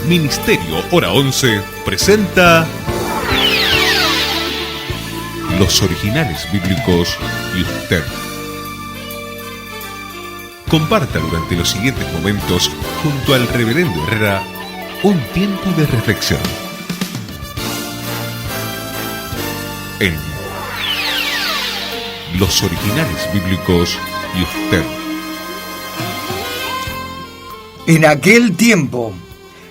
Ministerio Hora 11 presenta Los Originales Bíblicos y usted. Comparta durante los siguientes momentos junto al Reverendo Herrera un tiempo de reflexión en Los Originales Bíblicos y usted. En aquel tiempo,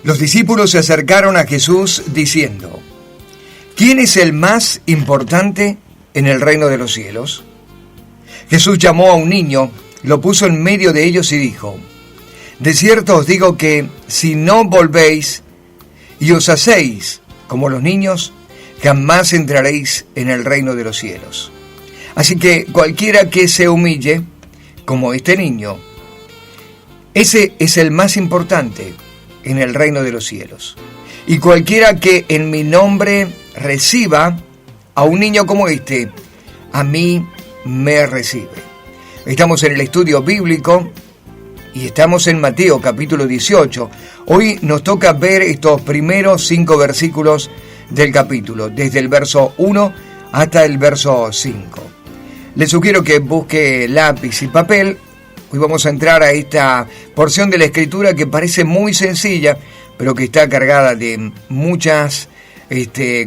los discípulos se acercaron a Jesús diciendo: ¿Quién es el más importante en el reino de los cielos? Jesús llamó a un niño, lo puso en medio de ellos y dijo: De cierto os digo que si no volvéis y os hacéis como los niños, jamás entraréis en el reino de los cielos. Así que cualquiera que se humille, como este niño, ese es el más importante en el reino de los cielos. Y cualquiera que en mi nombre reciba a un niño como este, a mí me recibe. Estamos en el estudio bíblico y estamos en Mateo capítulo 18. Hoy nos toca ver estos primeros 5 versículos del capítulo, desde el verso 1 hasta el verso 5. Les sugiero que busque lápiz y papel. Hoy vamos a entrar a esta porción de la Escritura que parece muy sencilla, pero que está cargada de muchas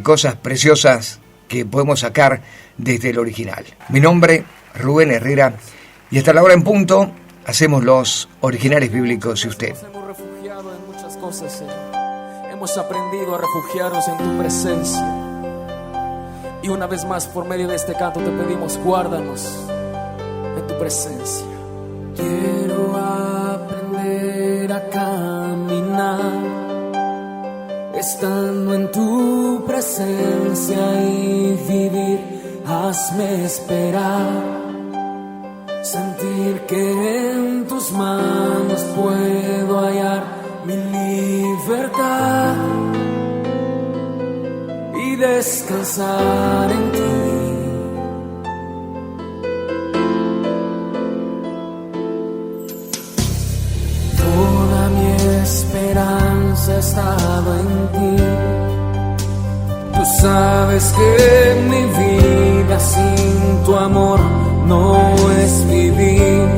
cosas preciosas que podemos sacar desde el original. Mi nombre, Rubén Herrera, y hasta la hora en punto hacemos los originales bíblicos y usted. Nos hemos refugiado en muchas cosas, Señor. Hemos aprendido a refugiarnos en tu presencia. Y una vez más, por medio de este canto, te pedimos: guárdanos en tu presencia. Quiero aprender a caminar estando en tu presencia y vivir. Hazme esperar, sentir que en tus manos puedo hallar mi libertad y descansar en ti. Esperanza ha estado en ti. Tú sabes que mi vida sin tu amor no es vivir.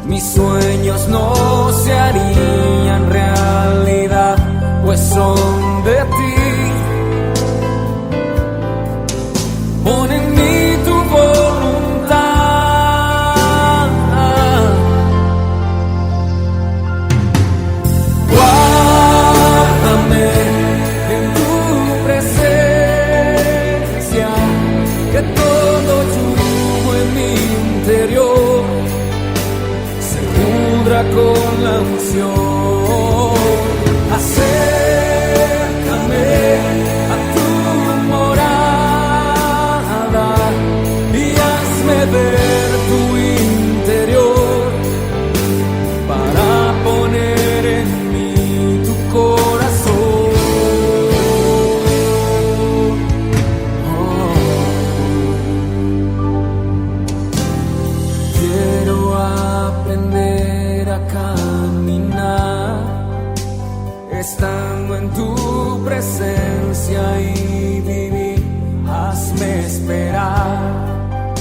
Mis sueños no se harían realidad, pues son de ti. Pon en mí tu voluntad. Con la unción, acércame a tu morada y hazme ver tu interior para poner en mí tu corazón. Quiero aprender a caminar estando en tu presencia y vivir. Hazme esperar,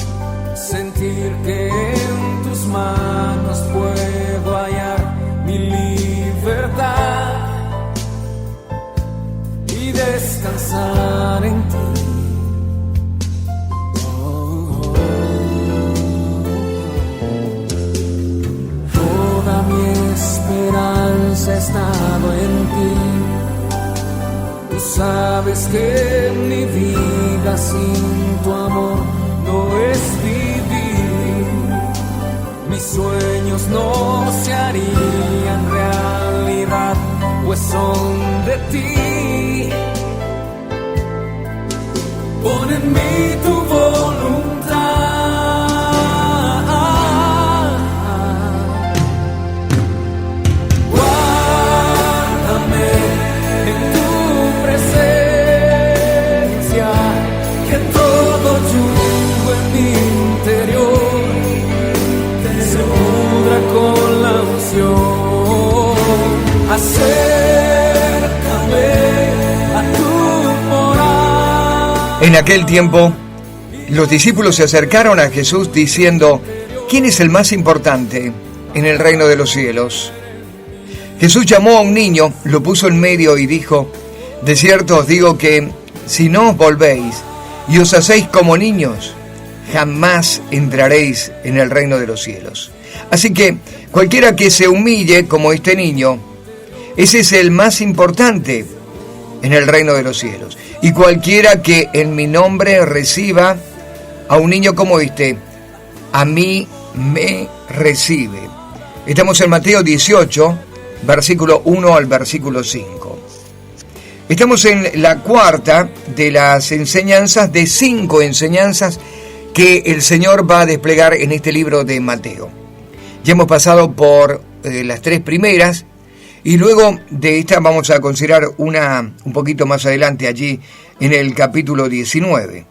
sentir que en tus manos puedo hallar mi libertad y descansar en ti. Esperanza ha estado en ti. Tú sabes que mi vida sin tu amor no es vivir. Mis sueños no se harían realidad, pues son de ti. Pon en mí tu voluntad. Con la unción, hacer En aquel tiempo, los discípulos se acercaron a Jesús diciendo: ¿quién es el más importante en el reino de los cielos? Jesús llamó a un niño, lo puso en medio y dijo: de cierto os digo que si no os volvéis y os hacéis como niños, jamás entraréis en el reino de los cielos. Así que cualquiera que se humille como este niño, ese es el más importante en el reino de los cielos. Y cualquiera que en mi nombre reciba a un niño como este, a mí me recibe. Estamos en Mateo 18, versículo 1 al versículo 5. Estamos en la cuarta de las enseñanzas, de 5 enseñanzas que el Señor va a desplegar en este libro de Mateo. Ya hemos pasado por las 3 primeras, y luego de esta vamos a considerar una un poquito más adelante, allí en el capítulo 19.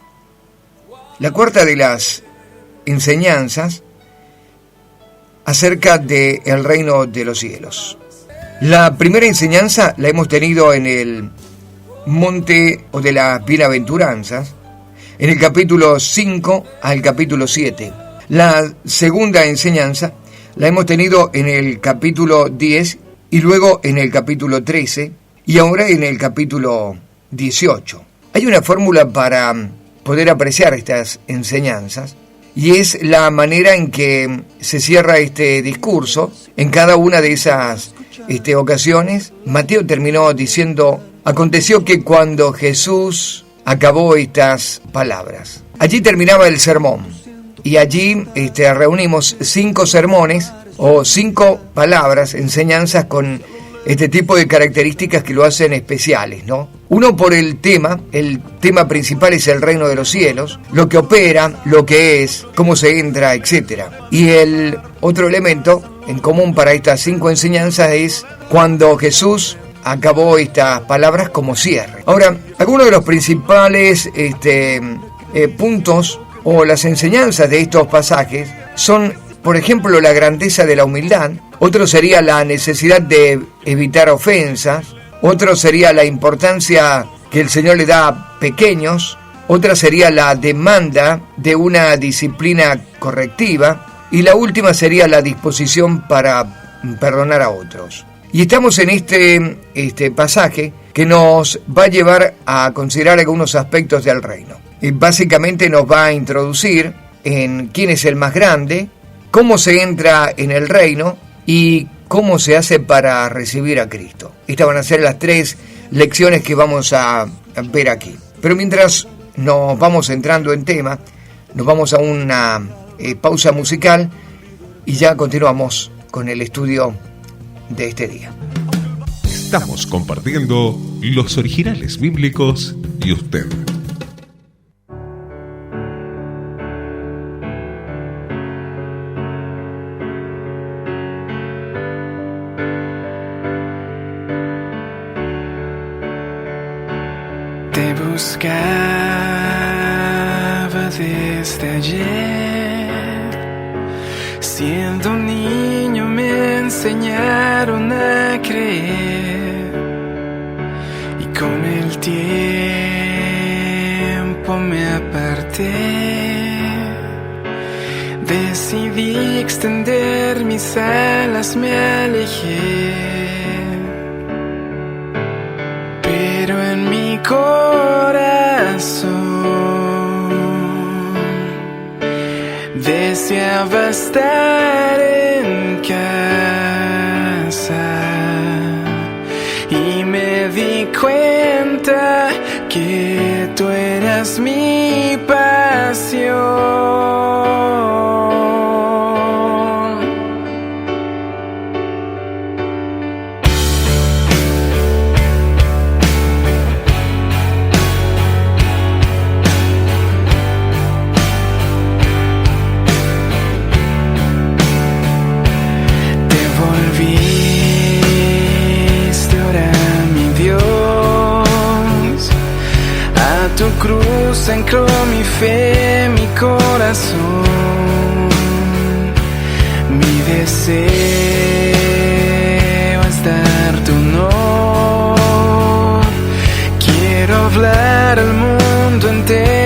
La cuarta de las enseñanzas acerca del reino de los cielos. La primera enseñanza la hemos tenido en el monte o de las bienaventuranzas, en el capítulo 5 al capítulo 7. La segunda enseñanza la hemos tenido en el capítulo 10 y luego en el capítulo 13 y ahora en el capítulo 18. Hay una fórmula para poder apreciar estas enseñanzas, y es la manera en que se cierra este discurso. En cada una de esas ocasiones, Mateo terminó diciendo: aconteció que cuando Jesús acabó estas palabras. Allí terminaba el sermón, y allí reunimos 5 sermones o 5 palabras, enseñanzas con este tipo de características que lo hacen especiales, ¿no? Uno, por el tema principal es el reino de los cielos, lo que opera, lo que es, cómo se entra, etc. Y el otro elemento en común para estas 5 enseñanzas es cuando Jesús acabó estas palabras como cierre. Ahora, algunos de los principales puntos o las enseñanzas de estos pasajes son, por ejemplo, la grandeza de la humildad. Otro sería la necesidad de evitar ofensas. Otro sería la importancia que el Señor le da a pequeños. Otra sería la demanda de una disciplina correctiva. Y la última sería la disposición para perdonar a otros. Y estamos en este pasaje que nos va a llevar a considerar algunos aspectos del reino. Y básicamente nos va a introducir en quién es el más grande, cómo se entra en el reino y cómo se hace para recibir a Cristo. Estas van a ser las 3 lecciones que vamos a ver aquí. Pero mientras nos vamos entrando en tema, nos vamos a una pausa musical y ya continuamos con el estudio de este día. Estamos compartiendo los originales bíblicos y usted. Te buscaba desde ayer, siendo un niño me enseñaron a creer, y con el tiempo me aparté, decidí extender mis alas, me alejé. Pero en mi corazón deseaba estar en casa, y me di cuenta que tú eras mi pasión. Tu cruz ancló mi fe, mi corazón. Mi deseo es dar tu honor. Quiero hablar al mundo entero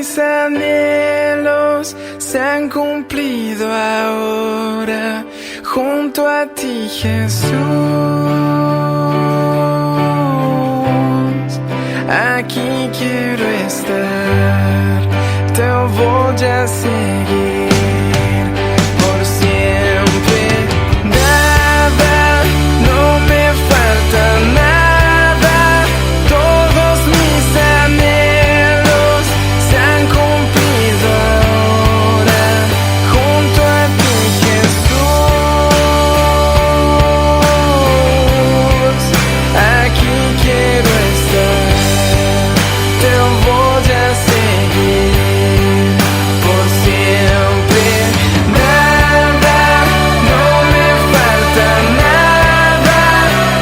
mis anhelos se han cumplido ahora junto a ti, Jesús. Aquí quiero estar, te voy a seguir por siempre. Nada, no me falta nada, todos mis anhelos se han cumplido ahora junto a ti, Jesús. Aquí quiero estar, te voy a seguir por siempre. Nada, no me falta nada,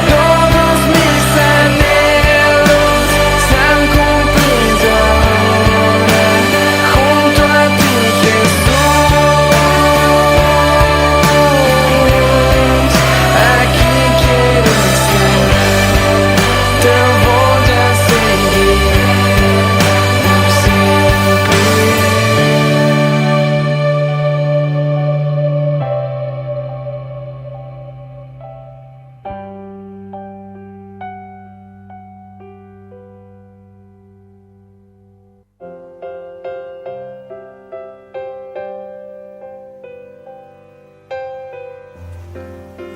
todos mis anhelos se han cumplido ahora junto a ti, Jesús. Aquí quiero estar, te voy a seguir por siempre.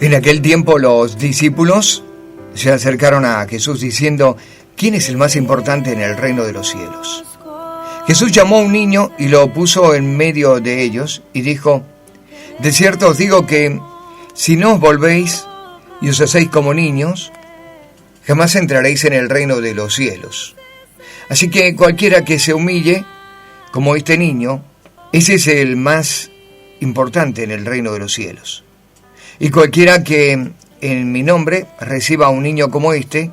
En aquel tiempo los discípulos se acercaron a Jesús diciendo: ¿quién es el más importante en el reino de los cielos? Jesús llamó a un niño y lo puso en medio de ellos y dijo: de cierto os digo que si no os volvéis y os hacéis como niños, jamás entraréis en el reino de los cielos. Así que cualquiera que se humille como este niño, ese es el más importante en el reino de los cielos. Y cualquiera que en mi nombre reciba a un niño como este,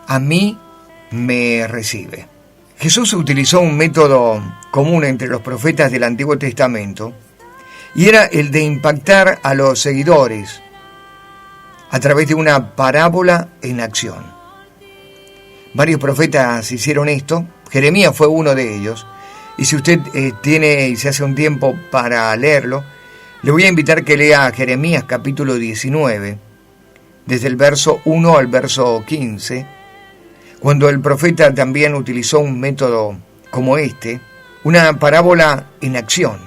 a mí me recibe. Jesús utilizó un método común entre los profetas del Antiguo Testamento, y era el de impactar a los seguidores a través de una parábola en acción. Varios profetas hicieron esto, Jeremías fue uno de ellos, y si usted tiene y se hace un tiempo para leerlo, le voy a invitar que lea Jeremías capítulo 19, desde el verso 1 al verso 15, cuando el profeta también utilizó un método como este, una parábola en acción,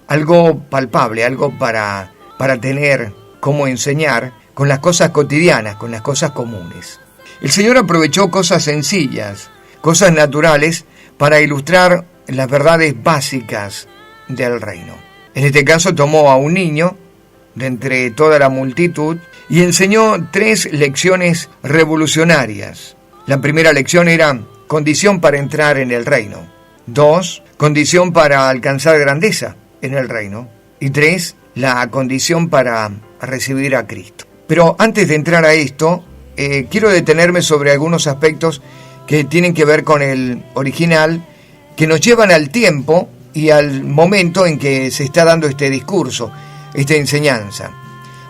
algo palpable, algo para tener cómo enseñar con las cosas cotidianas, con las cosas comunes. El Señor aprovechó cosas sencillas, cosas naturales, para ilustrar las verdades básicas del reino. En este caso tomó a un niño de entre toda la multitud y enseñó 3 lecciones revolucionarias. La primera lección era condición para entrar en el reino. 2, condición para alcanzar grandeza en el reino. Y 3, la condición para recibir a Cristo. Pero antes de entrar a esto, quiero detenerme sobre algunos aspectos que tienen que ver con el original, que nos llevan al tiempo y al momento en que se está dando este discurso, esta enseñanza.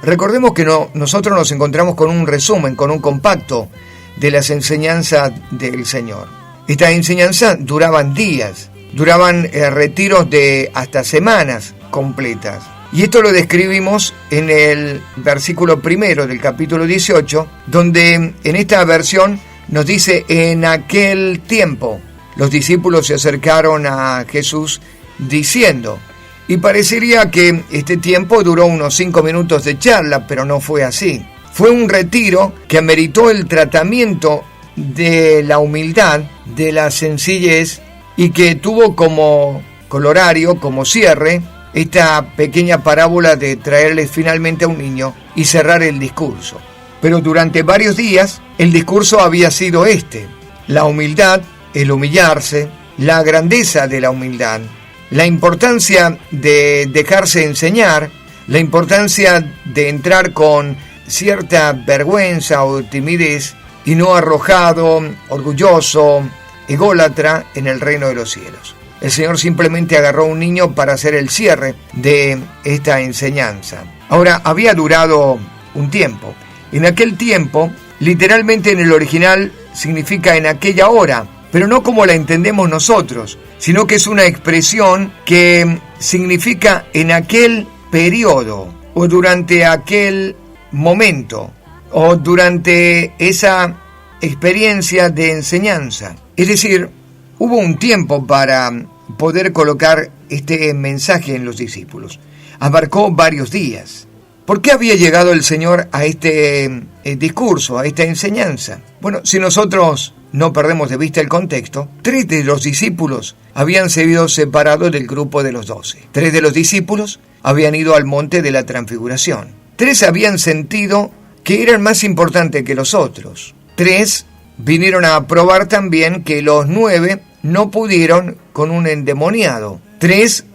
Recordemos que nosotros nos encontramos con un resumen, con un compacto de las enseñanzas del Señor. Estas enseñanzas duraban días, duraban retiros de hasta semanas completas. Y esto lo describimos en el versículo 1 del capítulo 18, donde en esta versión nos dice: en aquel tiempo los discípulos se acercaron a Jesús diciendo, y parecería que este tiempo duró unos 5 minutos de charla, pero no fue así. Fue un retiro que ameritó el tratamiento de la humildad, de la sencillez, y que tuvo como colorario, como cierre, esta pequeña parábola de traerles finalmente a un niño y cerrar el discurso. Pero durante varios días el discurso había sido la humildad, el humillarse, la grandeza de la humildad, la importancia de dejarse enseñar, la importancia de entrar con cierta vergüenza o timidez y no arrojado, orgulloso, ególatra en el reino de los cielos. El Señor simplemente agarró a un niño para hacer el cierre de esta enseñanza. Ahora, había durado un tiempo. En aquel tiempo, literalmente en el original, significa en aquella hora. pero no como la entendemos nosotros, sino que es una expresión que significa en aquel periodo o durante aquel momento o durante esa experiencia de enseñanza. Es decir, hubo un tiempo para poder colocar este mensaje en los discípulos. Abarcó varios días. ¿Por qué había llegado el Señor a este discurso, a esta enseñanza? Bueno, si nosotros no perdemos de vista el contexto, 3 de los discípulos habían sido separados del grupo de los 12. 3 de los discípulos habían ido al monte de la Transfiguración. 3 habían sentido que eran más importantes que los otros. 3 vinieron a probar también que los 9 no pudieron con un endemoniado. 3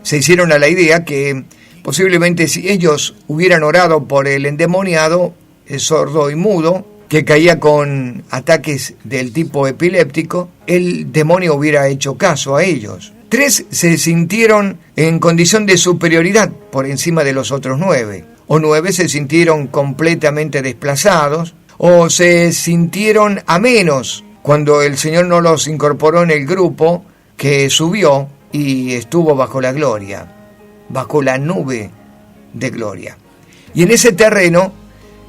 se hicieron a la idea que posiblemente si ellos hubieran orado por el endemoniado, el sordo y mudo, que caía con ataques del tipo epiléptico, el demonio hubiera hecho caso a ellos. 3 se sintieron en condición de superioridad por encima de los otros 9, o 9 se sintieron completamente desplazados, o se sintieron a menos cuando el Señor no los incorporó en el grupo que subió y estuvo bajo la gloria, bajo la nube de gloria. Y en ese terreno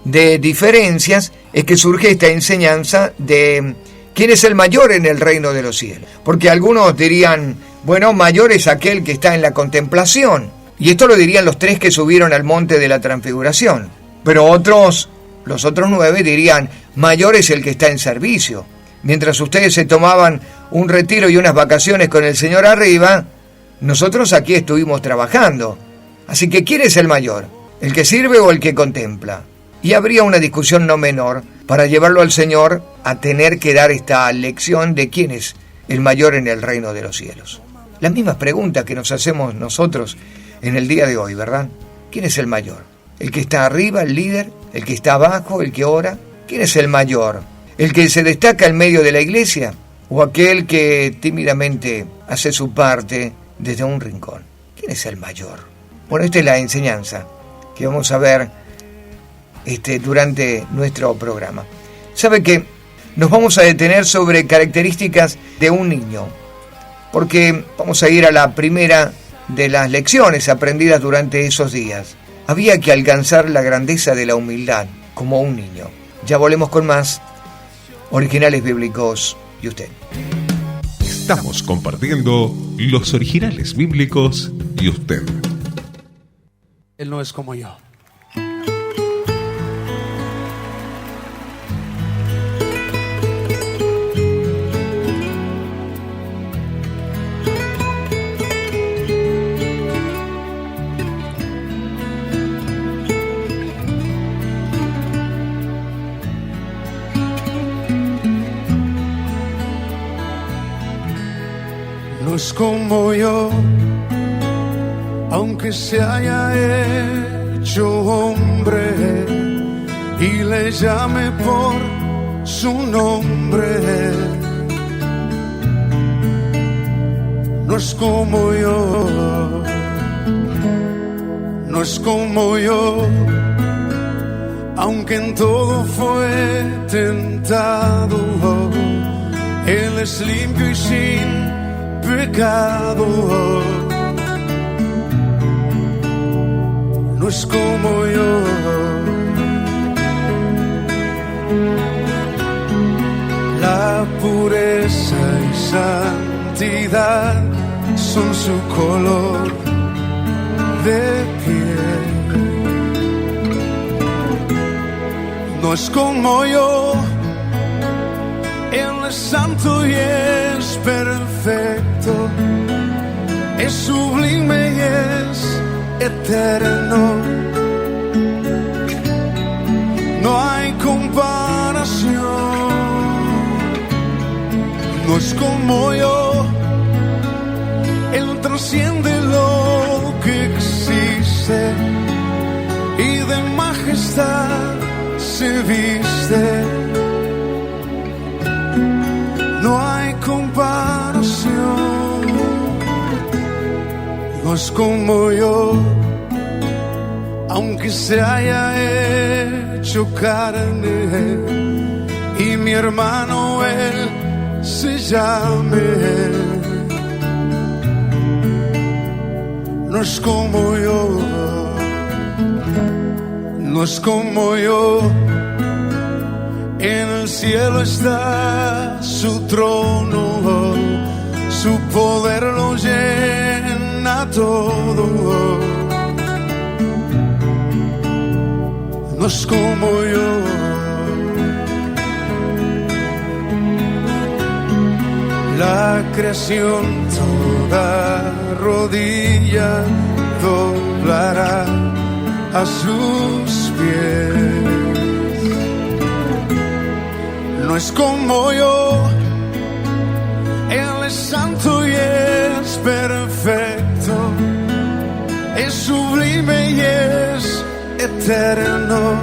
de diferencias es que surge esta enseñanza de quién es el mayor en el reino de los cielos. Porque algunos dirían, bueno, mayor es aquel que está en la contemplación. Y esto lo dirían los 3 que subieron al monte de la Transfiguración. Pero otros, los otros 9 dirían, mayor es el que está en servicio. Mientras ustedes se tomaban un retiro y unas vacaciones con el Señor arriba, nosotros aquí estuvimos trabajando. Así que ¿quién es el mayor? ¿El que sirve o el que contempla? Y habría una discusión no menor para llevarlo al Señor a tener que dar esta lección de quién es el mayor en el reino de los cielos. Las mismas preguntas que nos hacemos nosotros en el día de hoy, ¿verdad? ¿Quién es el mayor? ¿El que está arriba, el líder? ¿El que está abajo, el que ora? ¿Quién es el mayor? ¿El que se destaca en medio de la iglesia? ¿O aquel que tímidamente hace su parte desde un rincón? ¿Quién es el mayor? Bueno, esta es la enseñanza que vamos a ver durante nuestro programa. ¿Sabe qué? Nos vamos a detener sobre características de un niño, porque vamos a ir a la primera de las lecciones aprendidas durante esos días. Había que alcanzar la grandeza de la humildad como un niño. Ya volvemos con más Originales Bíblicos y usted. Estamos compartiendo los originales bíblicos y usted. Él no es como yo. No es como yo, aunque se haya hecho hombre y le llame por su nombre. No es como yo, no es como yo, aunque en todo fue tentado. Él es limpio y sin pecado. No es como yo, la pureza y santidad son su color de piel. No es como yo, Él es santo y es perfecto, es sublime y es eterno. No hay comparación. No es como yo, Él trasciende lo que existe y de majestad se viste. No hay comparación. No es como yo, aunque se haya hecho carne, y mi hermano él se llame. No es como yo, no es como yo. En el cielo está su trono, su poder lo llena todo. No es como yo. La creación toda rodilla doblará a sus pies. No es como yo, Él es santo y es perfecto, es sublime y es eterno.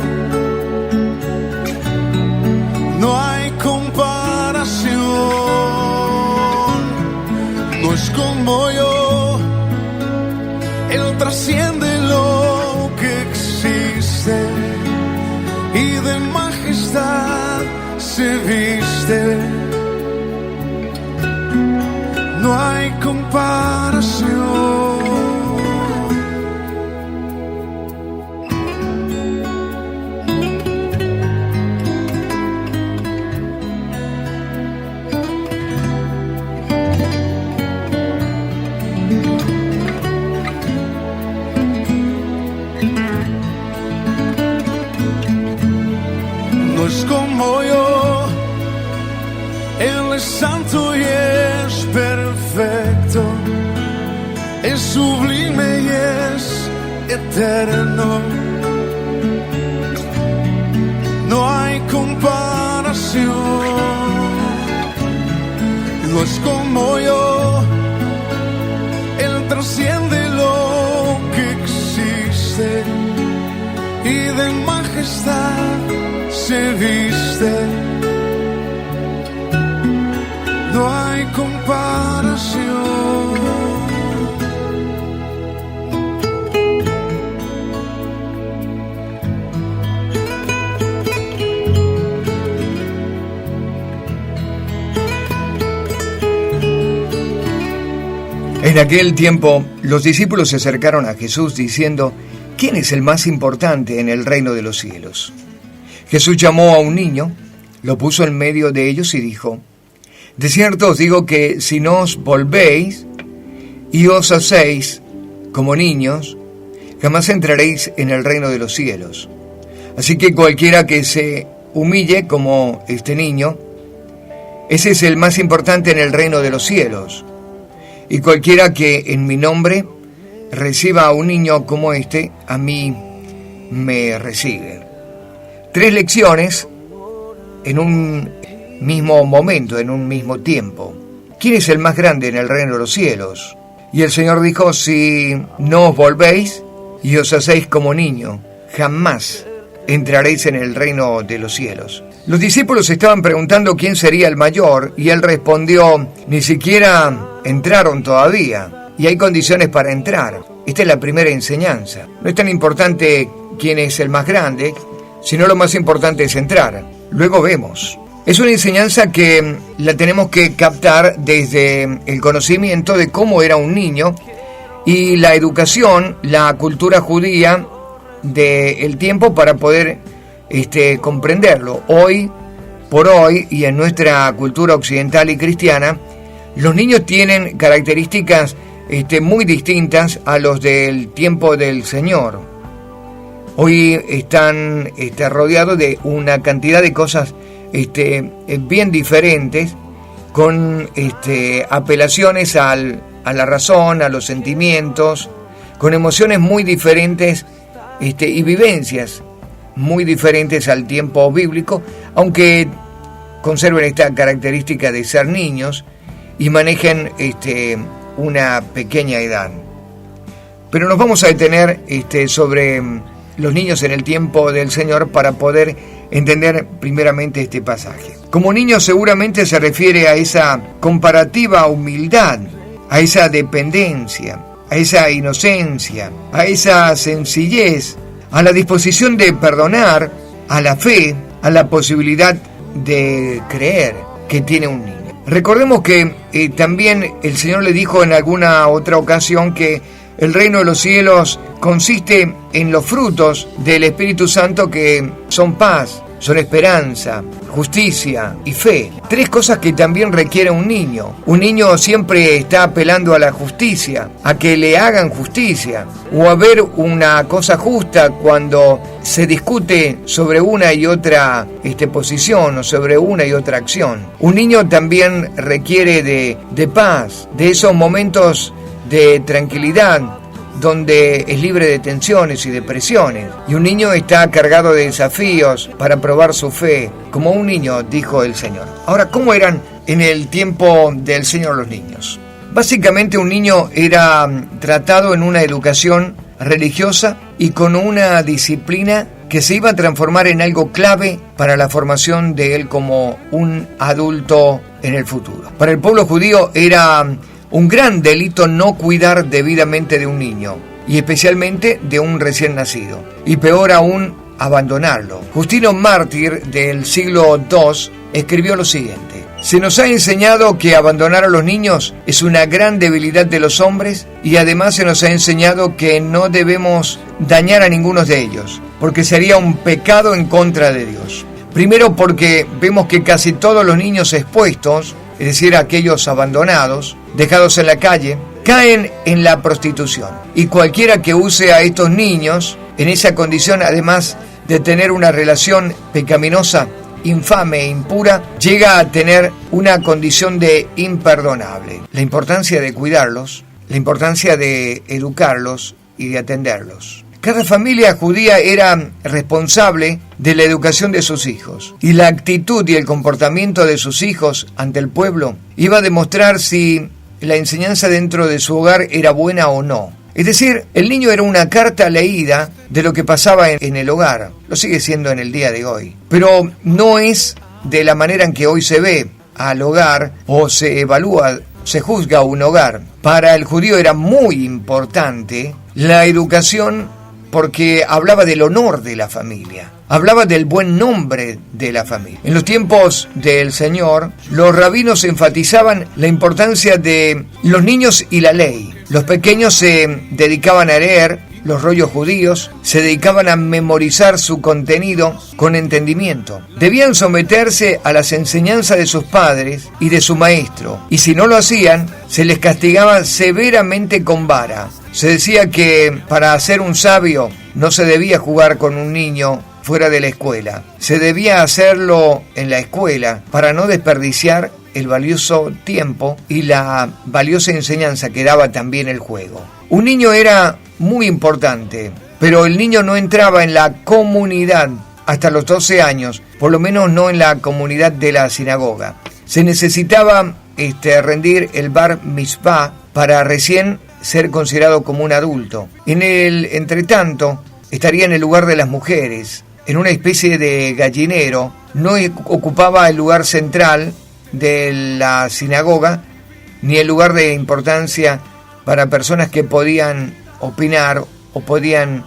No hay comparación. No es como yo, Él trasciende lo que existe y de majestad se viste. No hay comparación. No es como yo, Él es santo y es perfecto, es sublime y es eterno. No hay comparación. No es como yo, Él trasciende lo que existe y de majestad se viste. No hay comparación. En aquel tiempo, los discípulos se acercaron a Jesús diciendo: ¿quién es el más importante en el reino de los cielos? Jesús llamó a un niño, lo puso en medio de ellos y dijo: de cierto os digo que si no os volvéis y os hacéis como niños, jamás entraréis en el reino de los cielos. Así que cualquiera que se humille como este niño, ese es el más importante en el reino de los cielos. Y cualquiera que en mi nombre reciba a un niño como este, a mí me recibe. 3 lecciones en un mismo momento, en un mismo tiempo. ¿Quién es el más grande en el reino de los cielos? Y el Señor dijo: si no os volvéis y os hacéis como niño, jamás entraréis en el reino de los cielos. Los discípulos estaban preguntando quién sería el mayor, y él respondió: ni siquiera entraron todavía, y hay condiciones para entrar. Esta es la primera enseñanza. No es tan importante quién es el más grande, sino lo más importante es entrar. Luego vemos. Es una enseñanza que la tenemos que captar desde el conocimiento de cómo era un niño y la educación, la cultura judía del tiempo para poder comprenderlo. Hoy por hoy, y en nuestra cultura occidental y cristiana, los niños tienen características muy distintas a los del tiempo del Señor. Hoy están rodeados de una cantidad de cosas bien diferentes, con apelaciones a la razón, a los sentimientos, con emociones muy diferentes y vivencias muy diferentes al tiempo bíblico, aunque conserven esta característica de ser niños y manejen una pequeña edad. Pero nos vamos a detener sobre los niños en el tiempo del Señor para poder entender primeramente este pasaje. Como niño seguramente se refiere a esa comparativa humildad, a esa dependencia, a esa inocencia, a esa sencillez, a la disposición de perdonar, a la fe, a la posibilidad de creer que tiene un niño. Recordemos que también el Señor le dijo en alguna otra ocasión que el reino de los cielos consiste en los frutos del Espíritu Santo, que son paz, son esperanza, justicia y fe. 3 cosas que también requiere un niño. Un niño siempre está apelando a la justicia, a que le hagan justicia, o a ver una cosa justa cuando se discute sobre una y otra posición o sobre una y otra acción. Un niño también requiere de paz, de esos momentos de tranquilidad, donde es libre de tensiones y de presiones. Y un niño está cargado de desafíos para probar su fe, como un niño, dijo el Señor. Ahora, ¿cómo eran en el tiempo del Señor los niños? Básicamente un niño era tratado en una educación religiosa y con una disciplina que se iba a transformar en algo clave para la formación de él como un adulto en el futuro. Para el pueblo judío era un gran delito no cuidar debidamente de un niño, y especialmente de un recién nacido, y peor aún, abandonarlo. Justino Mártir del siglo II escribió lo siguiente: se nos ha enseñado que abandonar a los niños es una gran debilidad de los hombres, y además se nos ha enseñado que no debemos dañar a ninguno de ellos, porque sería un pecado en contra de Dios. Primero, porque vemos que casi todos los niños expuestos, es decir, aquellos abandonados, dejados en la calle, caen en la prostitución. Y cualquiera que use a estos niños en esa condición, además de tener una relación pecaminosa, infame e impura, llega a tener una condición de imperdonable. La importancia de cuidarlos, la importancia de educarlos y de atenderlos. Cada familia judía era responsable de la educación de sus hijos, y la actitud y el comportamiento de sus hijos ante el pueblo iba a demostrar si la enseñanza dentro de su hogar era buena o no. Es decir, el niño era una carta leída de lo que pasaba en el hogar. Lo sigue siendo en el día de hoy, pero no es de la manera en que hoy se ve al hogar o se evalúa, se juzga un hogar. Para el judío era muy importante la educación, porque hablaba del honor de la familia, hablaba del buen nombre de la familia. En los tiempos del Señor, los rabinos enfatizaban la importancia de los niños y la ley. Los pequeños se dedicaban a leer los rollos judíos, se dedicaban a memorizar su contenido con entendimiento. Debían someterse a las enseñanzas de sus padres y de su maestro, y si no lo hacían, se les castigaba severamente con vara. Se decía que para ser un sabio no se debía jugar con un niño fuera de la escuela. Se debía hacerlo en la escuela para no desperdiciar el valioso tiempo y la valiosa enseñanza que daba también el juego. Un niño era muy importante, pero el niño no entraba en la comunidad hasta los 12 años, por lo menos no en la comunidad de la sinagoga. Se necesitaba rendir el bar mitzvah para recién ser considerado como un adulto. En el entretanto, estaría en el lugar de las mujeres, en una especie de gallinero. No ocupaba el lugar central de la sinagoga, ni el lugar de importancia para personas que podían opinar o podían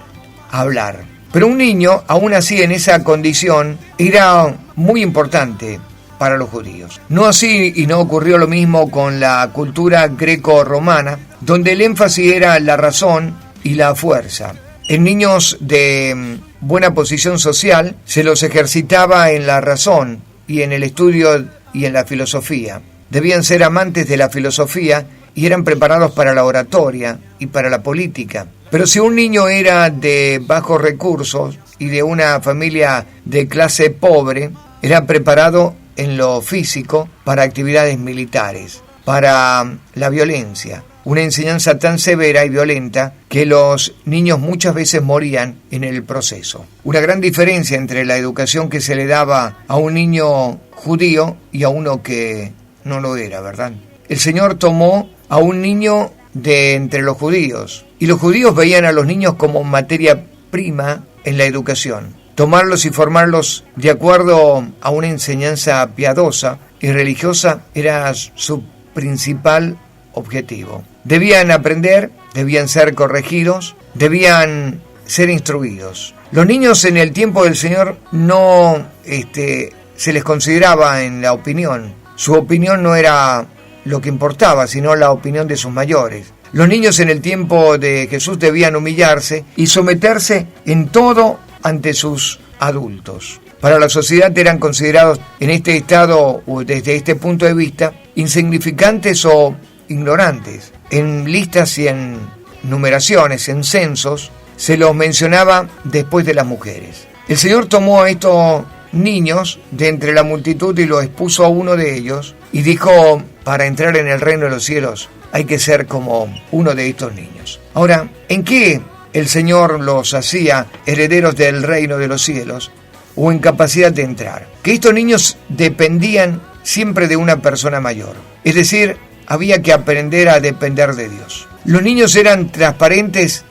hablar. Pero un niño, aún así en esa condición, era muy importante para los judíos. No así, y no ocurrió lo mismo con la cultura greco-romana, donde el énfasis era la razón y la fuerza. En niños de buena posición social se los ejercitaba en la razón y en el estudio y en la filosofía. Debían ser amantes de la filosofía y eran preparados para la oratoria y para la política. Pero si un niño era de bajos recursos y de una familia de clase pobre, era preparado en lo físico para actividades militares, para la violencia. Una enseñanza tan severa y violenta que los niños muchas veces morían en el proceso. Una gran diferencia entre la educación que se le daba a un niño judío y a uno que no lo era, ¿verdad? El Señor tomó a un niño de entre los judíos, y los judíos veían a los niños como materia prima en la educación. Tomarlos y formarlos de acuerdo a una enseñanza piadosa y religiosa era su principal objetivo. Debían aprender, debían ser corregidos, debían ser instruidos. Los niños en el tiempo del Señor no se les consideraba en la opinión, su opinión no era lo que importaba, sino la opinión de sus mayores. Los niños en el tiempo de Jesús debían humillarse y someterse en todo ante sus adultos. Para la sociedad eran considerados en este estado o desde este punto de vista insignificantes o ignorantes. En listas y en numeraciones, en censos, se los mencionaba después de las mujeres. El Señor tomó a estos niños de entre la multitud y los expuso a uno de ellos y dijo: para entrar en el reino de los cielos hay que ser como uno de estos niños. Ahora, ¿en qué el Señor los hacía herederos del reino de los cielos o en capacidad de entrar? Que estos niños dependían siempre de una persona mayor. Es decir, había que aprender a depender de Dios. Los niños eran transparentes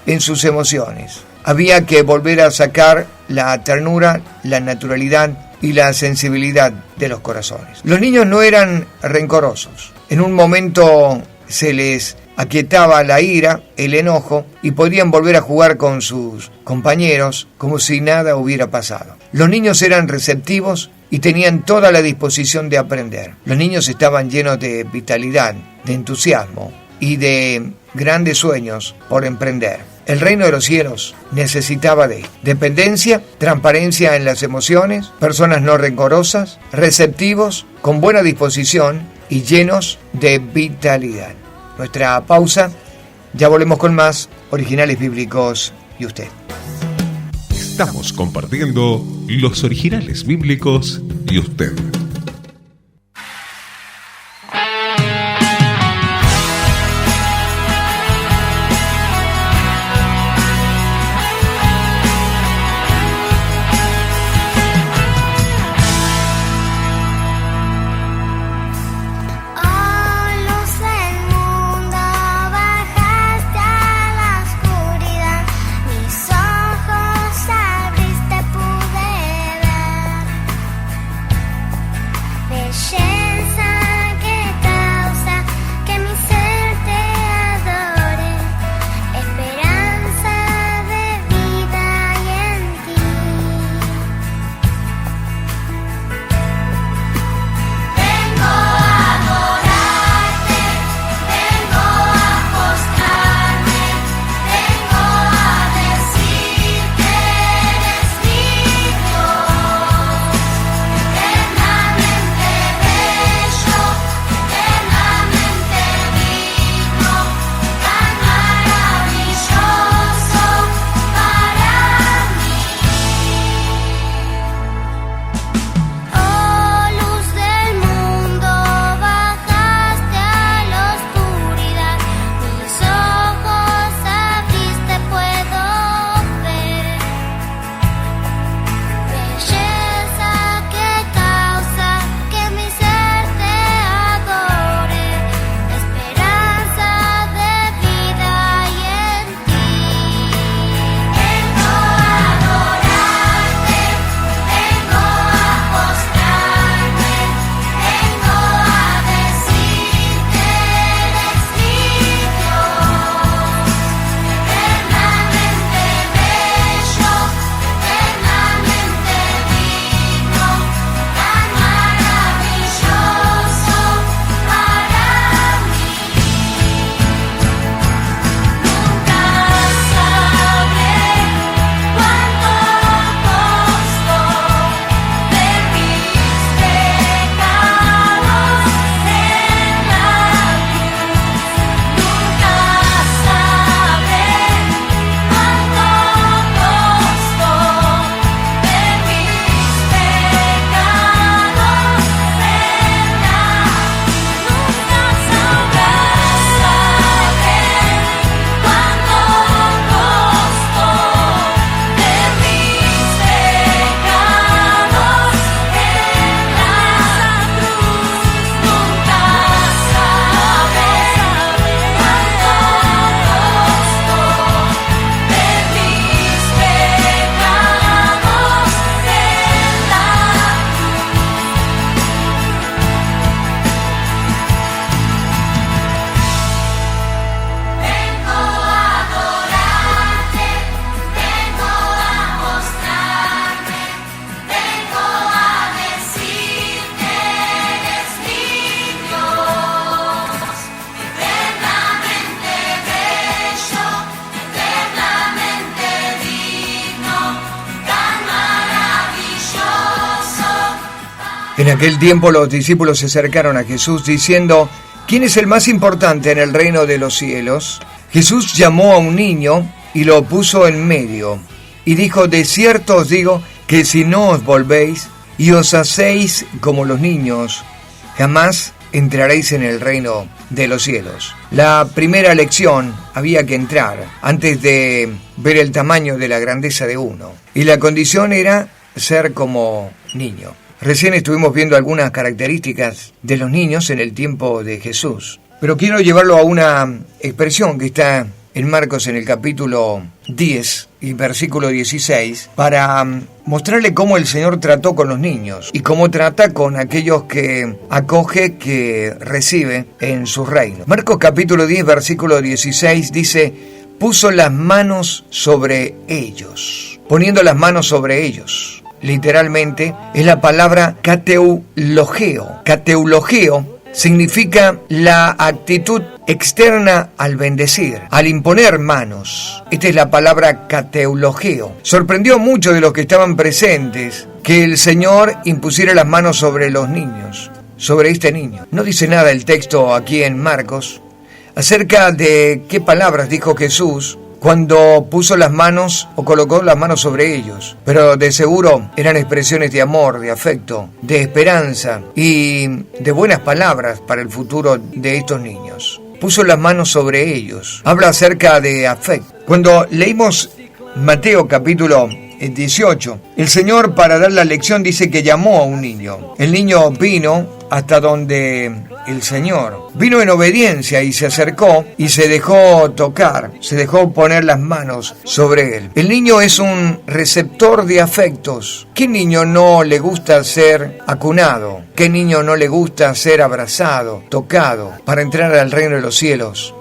en sus emociones. Había que volver a sacar la ternura, la naturalidad y la sensibilidad de los corazones. Los niños no eran rencorosos. En un momento se les aquietaba la ira, el enojo, y podían volver a jugar con sus compañeros como si nada hubiera pasado. Los niños eran receptivos y tenían toda la disposición de aprender. Los niños estaban llenos de vitalidad, de entusiasmo y de grandes sueños por emprender. El reino de los cielos necesitaba de dependencia, transparencia en las emociones, personas no rencorosas, receptivos, con buena disposición y llenos de vitalidad. Nuestra pausa, ya volvemos con más Originales Bíblicos y usted. Estamos compartiendo los Originales Bíblicos y usted. En aquel tiempo los discípulos se acercaron a Jesús diciendo: ¿quién es el más importante en el reino de los cielos? Jesús llamó a un niño y lo puso en medio, y dijo: de cierto os digo que si no os volvéis y os hacéis como los niños, jamás entraréis en el reino de los cielos. La primera lección había que entrar antes de ver el tamaño de la grandeza de uno, y la condición era ser como niño. Recién estuvimos viendo algunas características de los niños en el tiempo de Jesús, pero quiero llevarlo a una expresión que está en Marcos en el capítulo 10 y versículo 16 para mostrarle cómo el Señor trató con los niños y cómo trata con aquellos que acoge, que recibe en su reino. Marcos capítulo 10 versículo 16 dice: puso las manos sobre ellos. Poniendo las manos sobre ellos, literalmente es la palabra kateulogeo. Kateulogeo significa la actitud externa al bendecir, al imponer manos. Esta es la palabra kateulogeo. Sorprendió a muchos de los que estaban presentes que el Señor impusiera las manos sobre los niños, sobre este niño. No dice nada el texto aquí en Marcos acerca de qué palabras dijo Jesús cuando puso las manos o colocó las manos sobre ellos, pero de seguro eran expresiones de amor, de afecto, de esperanza y de buenas palabras para el futuro de estos niños. Puso las manos sobre ellos. Habla acerca de afecto. Cuando leímos Mateo capítulo 18, el Señor, para dar la lección, dice que llamó a un niño. El niño vino hasta donde el Señor vino en obediencia y se acercó y se dejó tocar, se dejó poner las manos sobre él. El niño es un receptor de afectos. ¿Qué niño no le gusta ser acunado? ¿Qué niño no le gusta ser abrazado, tocado para entrar al reino de los cielos?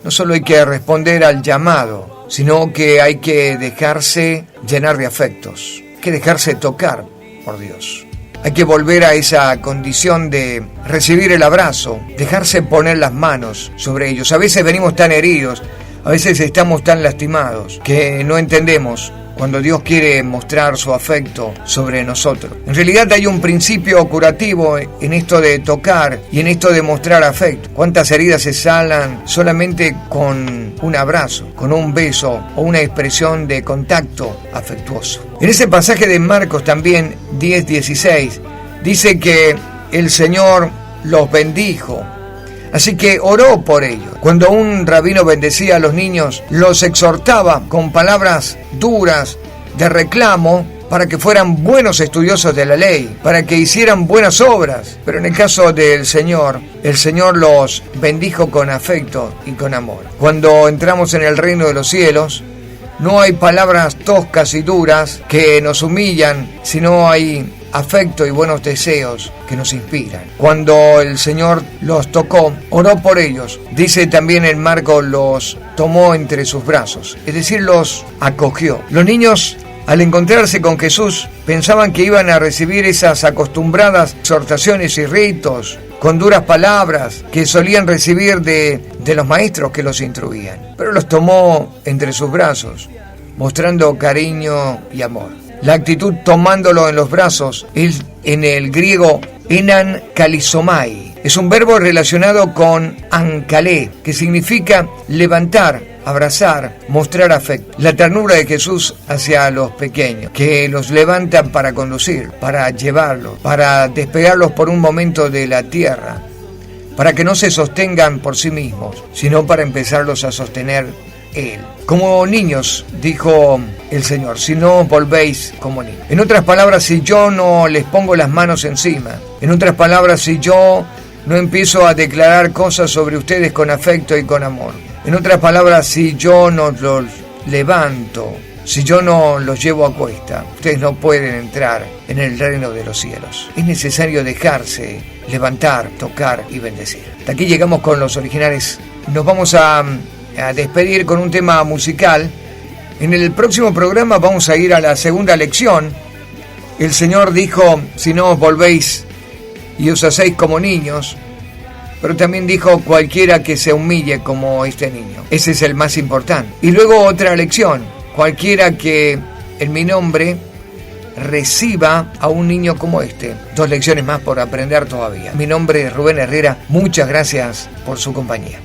No solo hay que responder al llamado, sino que hay que dejarse llenar de afectos, hay que dejarse tocar por Dios. Hay que volver a esa condición de recibir el abrazo, dejarse poner las manos sobre ellos. A veces venimos tan heridos, a veces estamos tan lastimados que no entendemos cuando Dios quiere mostrar su afecto sobre nosotros. En realidad hay un principio curativo en esto de tocar y en esto de mostrar afecto. ¿Cuántas heridas se sanan solamente con un abrazo, con un beso o una expresión de contacto afectuoso? En ese pasaje de Marcos también 10:16 dice que el Señor los bendijo. Así que oró por ellos. Cuando un rabino bendecía a los niños, los exhortaba con palabras duras de reclamo para que fueran buenos estudiosos de la ley, para que hicieran buenas obras. Pero en el caso del Señor, el Señor los bendijo con afecto y con amor. Cuando entramos en el reino de los cielos, no hay palabras toscas y duras que nos humillan, sino hay afecto y buenos deseos que nos inspiran. Cuando el Señor los tocó, oró por ellos. Dice también en Marcos, los tomó entre sus brazos, es decir, los acogió. Los niños, al encontrarse con Jesús, pensaban que iban a recibir esas acostumbradas exhortaciones y ritos, con duras palabras que solían recibir de los maestros que los instruían. Pero los tomó entre sus brazos, mostrando cariño y amor. La actitud tomándolo en los brazos es en el griego enan kalizomai. Es un verbo relacionado con ankalé, que significa levantar, abrazar, mostrar afecto. La ternura de Jesús hacia los pequeños, que los levantan para conducir, para llevarlos, para despegarlos por un momento de la tierra, para que no se sostengan por sí mismos, sino para empezarlos a sostener Él. Como niños, dijo el Señor, si no volvéis como niños. En otras palabras, si yo no les pongo las manos encima, en otras palabras, si yo no empiezo a declarar cosas sobre ustedes con afecto y con amor, en otras palabras, si yo no los levanto, si yo no los llevo a cuesta, ustedes no pueden entrar en el reino de los cielos. Es necesario dejarse levantar, tocar y bendecir. Hasta aquí llegamos con los originales. Nos vamos a despedir con un tema musical. En el próximo programa vamos a ir a la segunda lección. El Señor dijo, si no os volvéis y os hacéis como niños, pero también dijo, cualquiera que se humille como este niño. Ese es el más importante. Y luego otra lección, cualquiera que en mi nombre reciba a un niño como este. 2 lecciones más por aprender todavía. Mi nombre es Rubén Herrera. Muchas gracias por su compañía.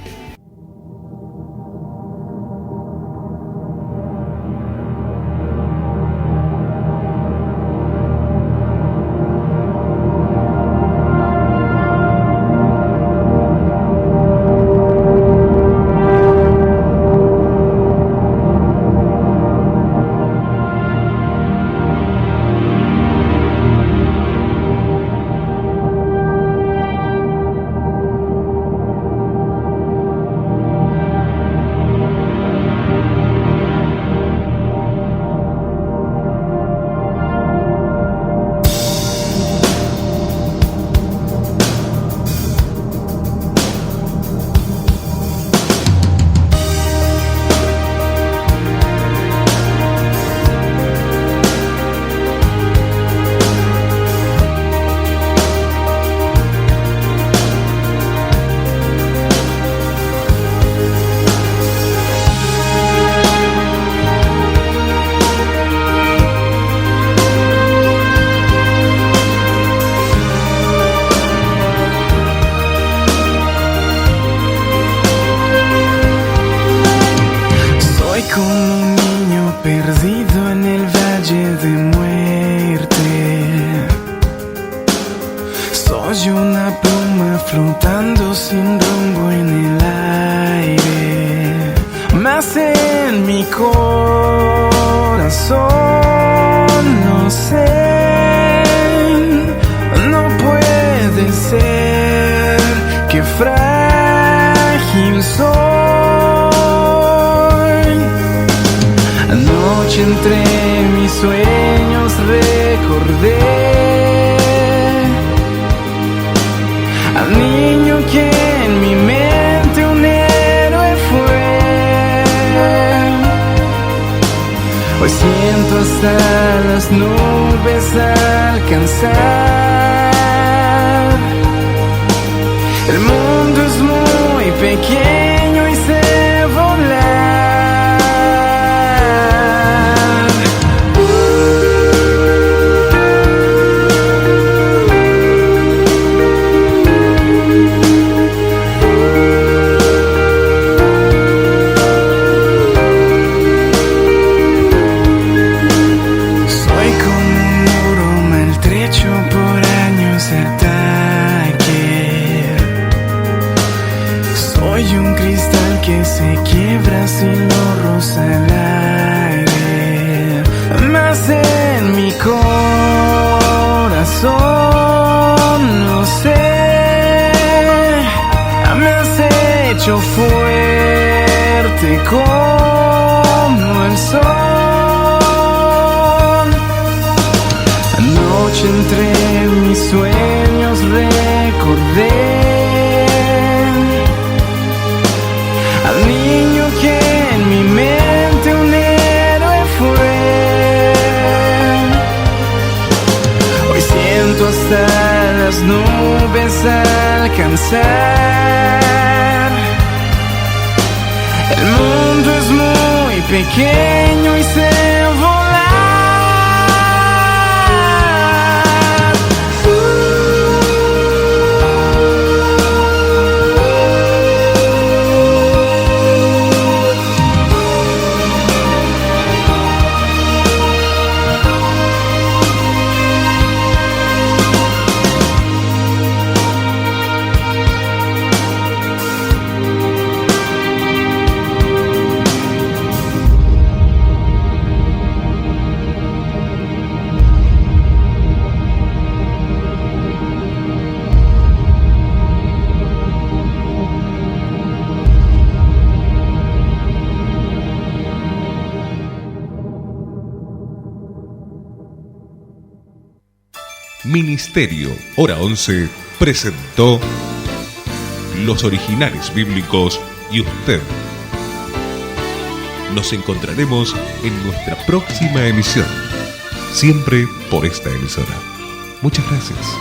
flotando sin rumbo en el aire, mas en mi corazón no sé, no puede ser, que frágil soy. Anoche entre mis sueños recordé al niño que en mi mente un héroe fue. Hoy siento hasta las nubes alcanzar. El mundo es muy pequeño y sé volar. Se quiebra si lo roza el aire, mas en mi corazón no sé, me has hecho fuerte como el sol. Anoche entre mis sueños recordé al niño que en mi mente un héroe fue. Hoy siento hasta las nubes alcanzar. El mundo es muy pequeño y sé volar. Ministerio Hora 11 presentó Los Originales Bíblicos y usted. Nos encontraremos en nuestra próxima emisión, siempre por esta emisora. Muchas gracias.